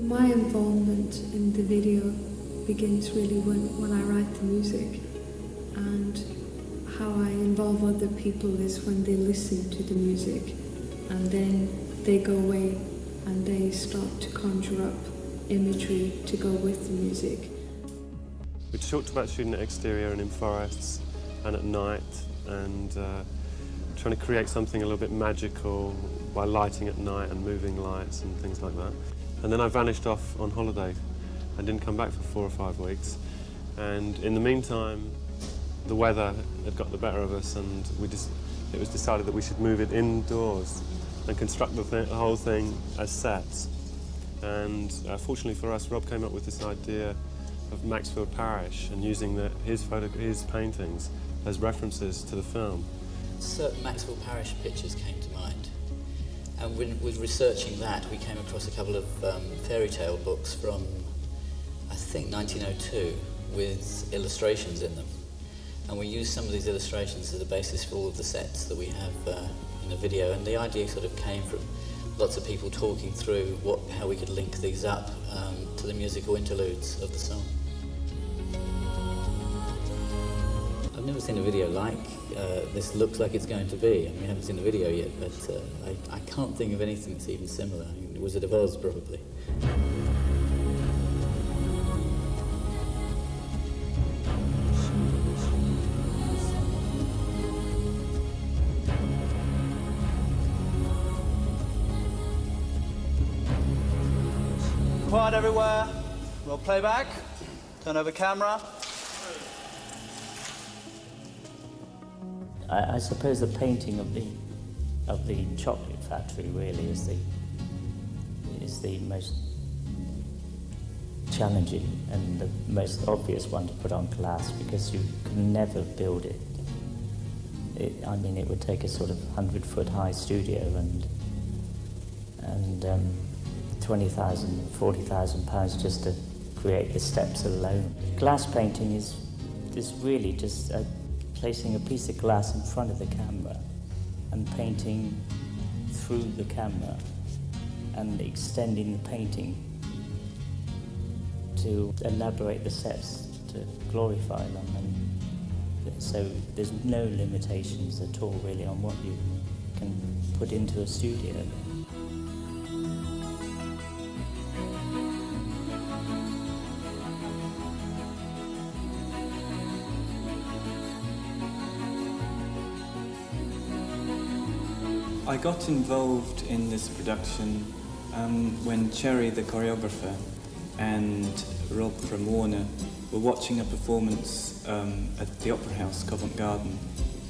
My involvement in the video begins really when I write the music, and how I involve other people is when they listen to the music and then they go away and they start to conjure up imagery to go with the music. We talked about shooting at exterior and in forests and at night, and trying to create something a little bit magical by lighting at night and moving lights and things like that. And then I vanished off on holiday and didn't come back for 4 or 5 weeks. And in the meantime, the weather had got the better of us, and it was decided that we should move it indoors and construct the whole thing as sets. And fortunately for us, Rob came up with this idea of Maxfield Parish and using his paintings as references to the film. Certain Maxfield Parish pictures came to mind, and with researching that we came across a couple of fairy tale books from, I think, 1902 with illustrations in them, and we used some of these illustrations as the basis for all of the sets that we have in the video. And the idea sort of came from lots of people talking through how we could link these up to the musical interludes of the song. I've never seen a video like this looks like it's going to be. I mean, we haven't seen the video yet, but I can't think of anything that's even similar. I mean, Wizard of Oz, probably. Quiet everywhere. Roll playback. Turn over camera. I suppose the painting of the chocolate factory really is the most challenging and the most obvious one to put on glass, because you can never build it. I mean, it would take a sort of 100-foot high studio and 20,000, 40,000 pounds just to create the steps alone. Glass painting is really just placing a piece of glass in front of the camera and painting through the camera and extending the painting to elaborate the sets, to glorify them. And so there's no limitations at all really on what you can put into a studio. I got involved in this production when Cherry, the choreographer, and Rob from Warner were watching a performance at the Opera House, Covent Garden,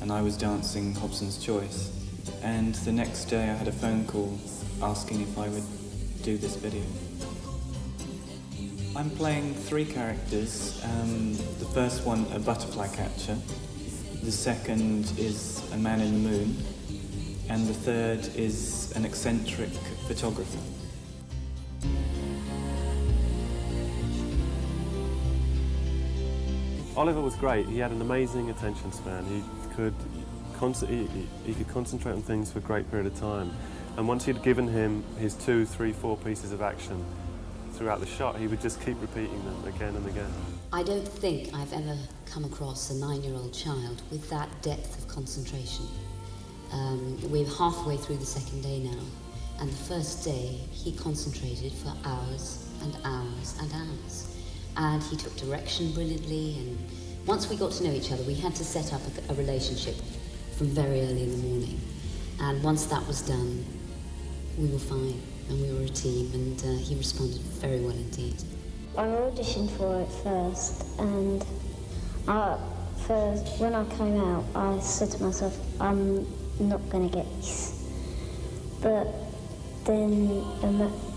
and I was dancing Hobson's Choice. And the next day I had a phone call asking if I would do this video. I'm playing 3 characters. The first one, a butterfly catcher. The second is a man in the moon. And the third is an eccentric photographer. Oliver was great. He had an amazing attention span. He could concentrate on things for a great period of time. And once you'd given him his 2, 3, 4 pieces of action throughout the shot, he would just keep repeating them again and again. I don't think I've ever come across a 9-year-old child with that depth of concentration. We're halfway through the second day now, and the first day he concentrated for hours and hours and hours, and he took direction brilliantly. And once we got to know each other, we had to set up a relationship from very early in the morning, and once that was done, we were fine and we were a team, and he responded very well indeed. I auditioned for it first, and when I came out I said to myself, I'm not going to get this. But then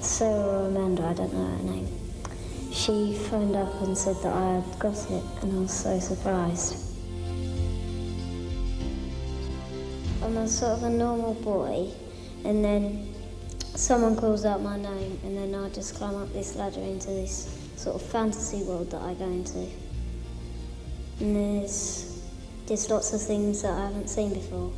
Sarah or Amanda, I don't know her name, she phoned up and said that I had got it, and I was so surprised. I'm a sort of a normal boy, and then someone calls out my name, and then I just climb up this ladder into this sort of fantasy world that I go into. And there's just lots of things that I haven't seen before.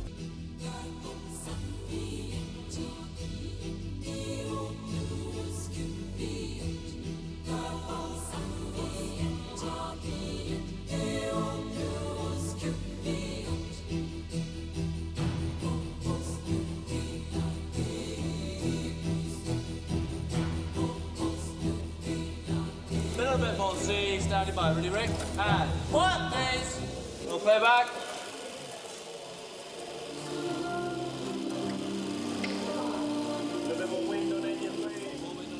fantasy, standing by. Ready, Rick? And what is? We'll play back.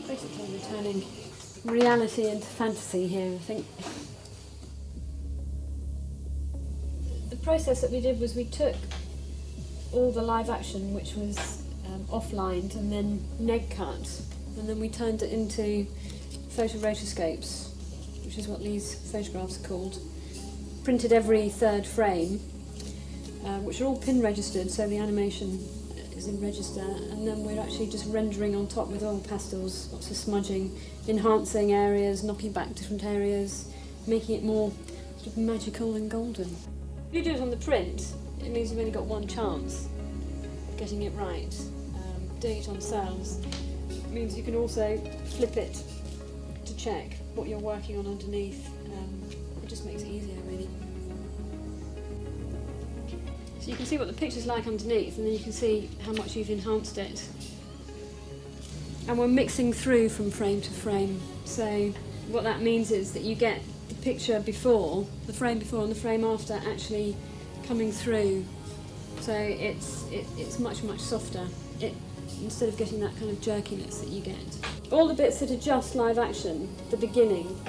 Basically we're turning reality into fantasy here, I think. The process that we did was we took all the live action, which was offlined and then neg cut, and then we turned it into photo rotoscopes, which is what these photographs are called. Printed every third frame, which are all pin registered, so the animation is in register, and then we're actually just rendering on top with oil pastels, lots of smudging, enhancing areas, knocking back different areas, making it more sort of magical and golden. If you do it on the print, it means you've only got one chance of getting it right. Doing it on cells means you can also flip it to check what you're working on underneath. It just makes it easier, really. So you can see what the picture's like underneath, and then you can see how much you've enhanced it. And we're mixing through from frame to frame. So what that means is that you get the picture before, the frame before and the frame after actually coming through. So it's much, much softer. Instead of getting that kind of jerkiness that you get. All the bits that are just live action, the beginning,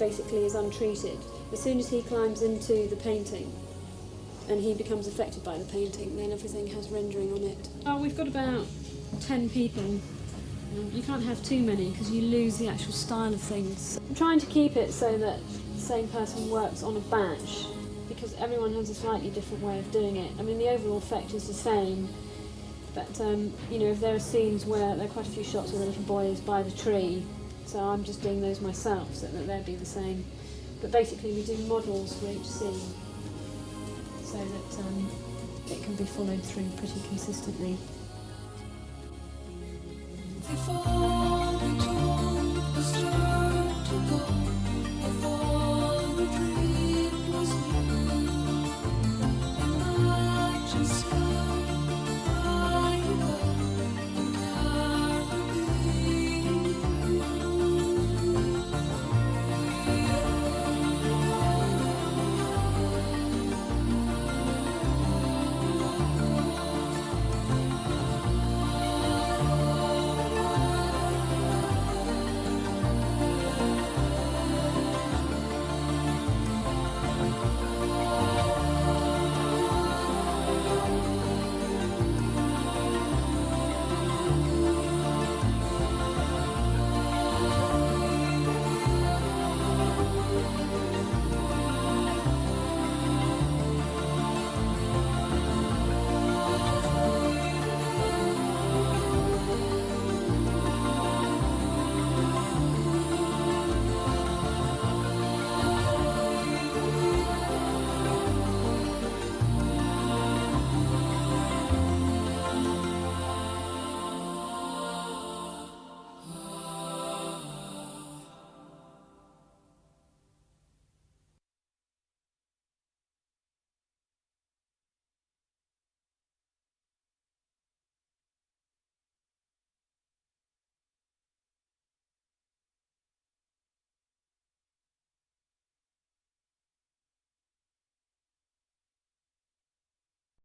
basically is untreated. As soon as he climbs into the painting and he becomes affected by the painting, then everything has rendering on it. Oh, we've got about 10 people. You can't have too many because you lose the actual style of things. I'm trying to keep it so that the same person works on a batch, because everyone has a slightly different way of doing it. I mean, the overall effect is the same, but you know, if there are scenes where there are quite a few shots where the little boy is by the tree, so I'm just doing those myself so that they'd be the same. But basically we do models for each scene so that it can be followed through pretty consistently. Before